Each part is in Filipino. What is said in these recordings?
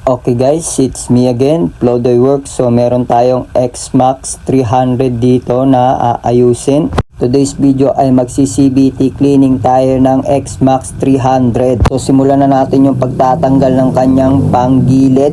Okay guys, it's me again, Plodoy Works. So meron tayong X-Max 300 dito na aayusin. Today's video ay magsi-CVT cleaning tayo ng X-Max 300. So simulan na natin yung pagtatanggal ng kanyang panggilid.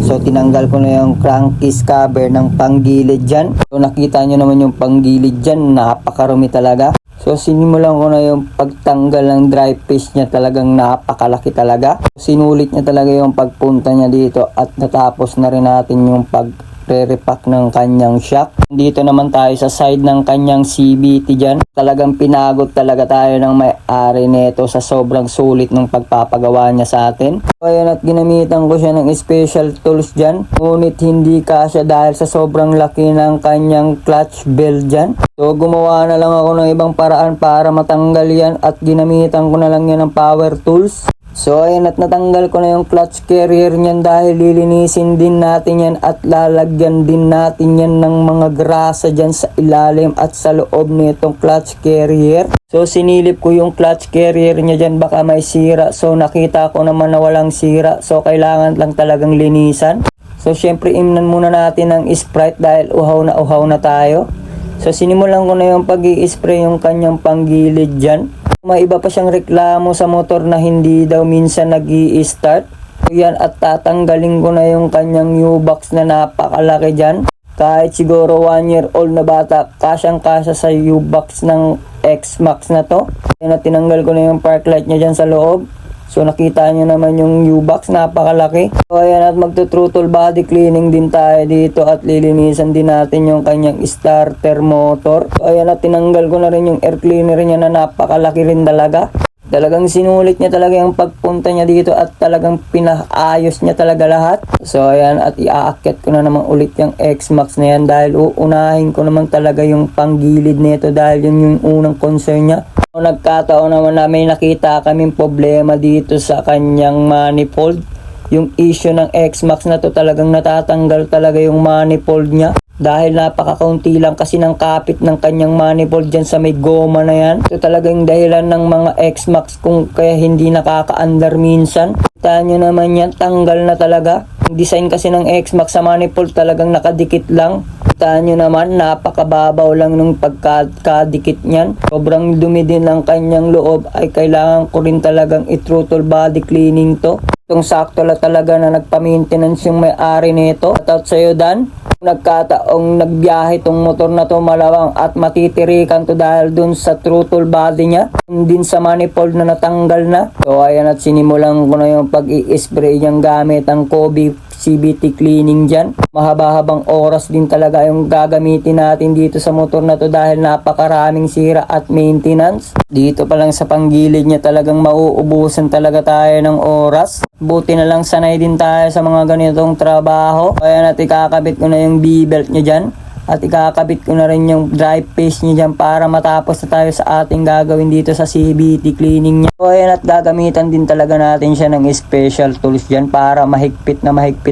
So tinanggal ko na yung crankcase cover ng panggilid dyan. So nakita nyo naman yung panggilid dyan, napakarumi talaga. So sinimulan ko na yung pagtanggal ng dry paste niya, talagang napakalaki talaga. Sinulit niya talaga yung pagpunta niya dito at natapos na rin natin yung pag-repack ng kanyang shock. Dito naman tayo sa side ng kanyang CVT dyan. Talagang pinagod talaga tayo ng may-ari nito sa sobrang sulit ng pagpapagawa niya sa atin. So ayan, at ginamitan ko siya ng special tools dyan. Ngunit hindi kasya dahil sa sobrang laki ng kanyang clutch belt dyan. So gumawa na lang ako ng ibang paraan para matanggal yan at ginamitan ko na lang yan ng power tools. So ayun, at natanggal ko na yung clutch carrier niyan dahil lilinisin din natin yan at lalagyan din natin yan ng mga grasa dyan sa ilalim at sa loob nitong clutch carrier. So sinilip ko yung clutch carrier niya dyan, baka may sira. So nakita ko naman na walang sira, so kailangan lang talagang linisan. So syempre imnan muna natin ng Sprite dahil uhaw na tayo. So sinimulan ko na yung pag-i-spray yung kanyang panggilid dyan. May iba pa siyang reklamo sa motor na hindi daw minsan nag-i-start. So yan, at tatanggalin ko na yung kanyang U-box na napakalaki dyan. Kahit siguro 1 year old na bata, kasyang-kasya sa U-box ng X-Max na to. Yan, at tinanggal ko na yung park light niya dyan sa loob. So nakita nyo naman yung U-box, napakalaki. So ayan, at magto-throttle body cleaning din tayo dito at lilinisan din natin yung kanyang starter motor. So ayan, at tinanggal ko na rin yung air cleaner niya na napakalaki rin talaga. Talagang sinulit niya talaga yung pagpunta niya dito at talagang pinaayos niya talaga lahat. So ayan, at iaakyat ko na naman ulit yung X-Max na yan dahil uunahin ko naman talaga yung panggilid nito dahil yun yung unang concern niya. So, nagkataon naman na may nakita kaming problema dito sa kanyang manifold. Yung issue ng X-Max na to, talagang natatanggal talaga yung manifold niya. Dahil napakakaunti lang kasi ng kapit ng kanyang manifold dyan sa may goma na yan. So talagang dahilan ng mga X-Max kung kaya hindi nakaka-andar minsan. Kita nyo naman yan, tanggal na talaga. Yung design kasi ng X-Max sa manifold talagang nakadikit lang. Kita nyo naman, napakababaw lang nung pagkadikit niyan. Sobrang dumi din ng kanyang loob, ay kailangan ko rin talagang i-throttle body cleaning to. Itong sakto lang talaga na nagpa-maintenance yung may-ari nito. Shoutout sa'yo, Dan. Nagkataong nagbiyahe tong motor na to malawang at matitirikan to dahil dun sa throttle body niya, din sa manifold na natanggal na. So ayan, at sinimulan ko na yung pag-i-spray niyang gamit ang Kobe CVT cleaning dyan. Mahaba-habang oras din talaga yung gagamitin natin dito sa motor na to dahil napakaraming sira at maintenance. Dito pa lang sa panggilid niya talagang mauubusan talaga tayo ng oras. Buti na lang sanay din tayo sa mga ganitong trabaho. Kaya natin ikakabit ko na yung B-belt niya dyan. At ikakabit ko na rin yung dry paste niya dyan para matapos na tayo sa ating gagawin dito sa CVT cleaning niya. So ayan, at gagamitan din talaga natin siya ng special tools dyan para mahigpit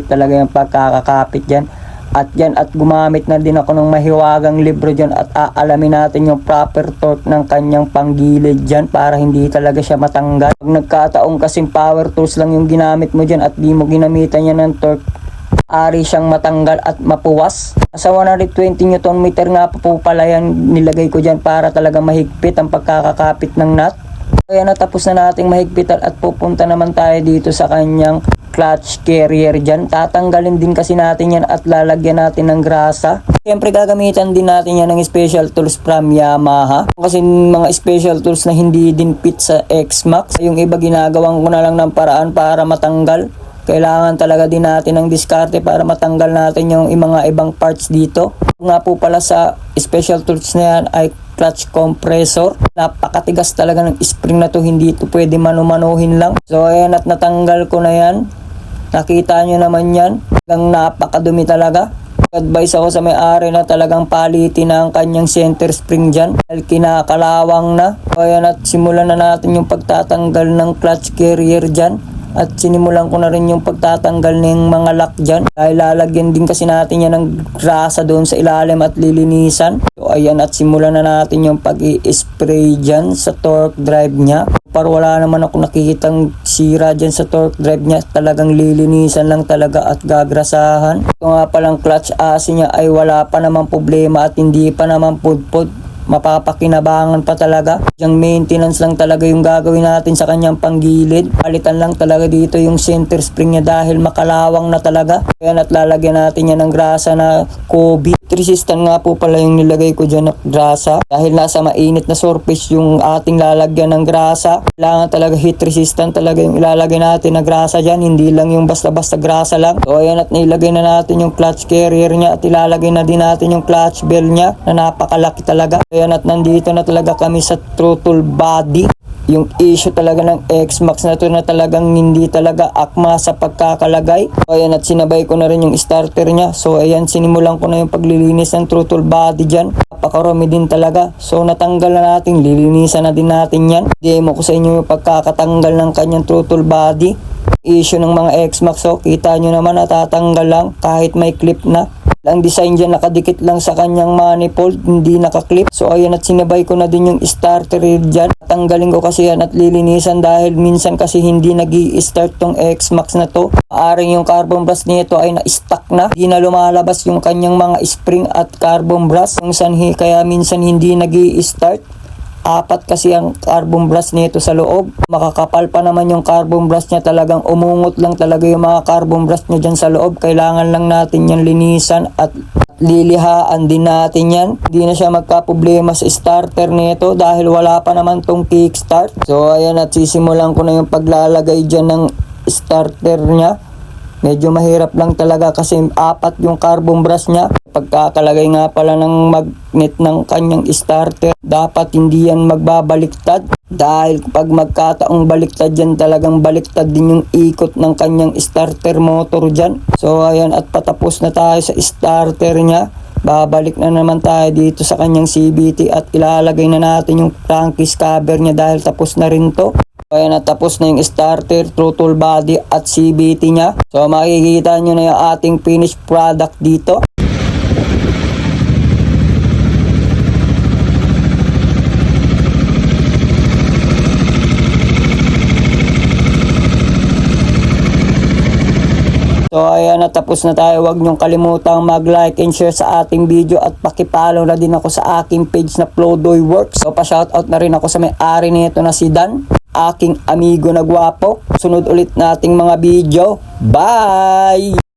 talaga yung pagkakakapit dyan. At yan, at gumamit na din ako ng mahiwagang libro dyan at aalamin natin yung proper torque ng kanyang panggilid dyan para hindi talaga siya matanggal. Pag nagkataong kasing power tools lang yung ginamit mo dyan at di mo ginamitan yan ng torque, ari siyang matanggal at mapuwas. Sa 120 Nm nga po pala yan nilagay ko dyan para talaga mahigpit ang pagkakakapit ng nut. Kaya natapos na nating mahigpitan at pupunta naman tayo dito sa kanyang clutch carrier dyan. Tatanggalin din kasi natin yan at lalagyan natin ng grasa. Siyempre gagamitan din natin yan ng special tools from Yamaha. Kasi mga special tools na hindi din fit sa X-Max. Yung iba ginagawang ko na lang ng paraan para matanggal. Kailangan talaga din natin ng diskarte para matanggal natin yung mga ibang parts dito. Nga po pala sa special tools na yan ay clutch compressor. Napakatigas talaga ng spring na to, hindi ito pwede manumanuhin lang. So ayan, at natanggal ko na yan. Nakita nyo naman yan. Talagang napakadumi talaga. Advice ako sa may-ari na talagang palitin na ang kanyang center spring dyan dahil kinakalawang na. So ayan, at simulan na natin yung pagtatanggal ng clutch carrier dyan. at sinimulan ko na rin yung pagtatanggal ng mga lock dyan dahil lalagyan din kasi natin yan ng grasa doon sa ilalim at lilinisan. So ayan, at simulan na natin yung pag-i-spray dyan sa torque drive nya. Para wala naman ako nakikitang sira dyan sa torque drive nya, talagang lilinisan lang talaga at gagrasahan. Ito nga palang clutch AC nya ay wala pa naman problema at hindi pa naman pudpud. Mapapakinabangan pa talaga. Yung maintenance lang talaga yung gagawin natin sa kanyang panggilid. Palitan lang talaga dito yung center spring niya dahil makalawang na talaga. Ayan, at lalagyan natin yan ng grasa na Kobe. Resistant nga po pala yung nilagay ko dyan na grasa dahil nasa mainit na surface yung ating lalagyan ng grasa. Kailangan talaga heat resistant talaga yung ilalagay natin na grasa dyan, hindi lang yung basta-basta grasa lang. So ayan, at nilagay na natin yung clutch carrier nya at ilalagay na din natin yung clutch bell nya na napakalaki talaga. Ayan, at nandito na talaga kami sa throttle body. Yung issue talaga ng X-Max na to na talagang hindi talaga akma sa pagkakalagay. So ayan, at sinabay ko na rin yung starter nya. So ayan, sinimulan ko na yung paglilinis ng throttle body dyan. Napakarami din talaga. So natanggal na natin, lilinisan na din natin yan. Demo ko sa inyo yung pagkakatanggal ng kanyang throttle body. Issue ng mga X-Max, so kita nyo naman natatanggal lang kahit may clip na. Ang design dyan nakadikit lang sa kanyang manifold, hindi nakaklip. So ayan, at sinabay ko na din yung starter dyan. Tanggalin ko kasi yan at lilinisan dahil minsan kasi hindi nag-i-start tong X-Max na to. Maaring yung carbon brush nito ay na-stuck na. Hindi na lumalabas yung kanyang mga spring at carbon brush. Yung sanhi kaya minsan hindi nag-i-start. Apat kasi ang carbon brush nito sa loob. Makakapal pa naman yung carbon brush niya, talagang umungot lang talaga yung mga carbon brush niya dyan sa loob. Kailangan lang natin yan linisan at lilihaan din natin yan. Hindi na siya magka-problema sa starter nito dahil wala pa naman tong kickstart. So ayan, at sisimulan ko na yung paglalagay dyan ng starter niya. Medyo mahirap lang talaga kasi apat yung carbon brush niya. Pagkakalagay nga pala ng magnet ng kanyang starter, dapat hindi yan magbabaliktad. Dahil pag magkataong baliktad yan, talagang baliktad din yung ikot ng kanyang starter motor dyan. So ayan, at patapos na tayo sa starter niya. Babalik na naman tayo dito sa kanyang CVT at ilalagay na natin yung crankcase cover niya dahil tapos na rin to. Ayan, at tapos na yung starter, throttle body at CVT niya. So makikita nyo na yung ating finished product dito. So ayan, natapos na tayo. Huwag niyong kalimutang mag-like and share sa ating video at pakipollow na din ako sa aking page na Plodoy Works. So pa-shoutout na rin ako sa may-ari nito na si Dan, aking amigo na gwapo. Sunod ulit nating mga video. Bye!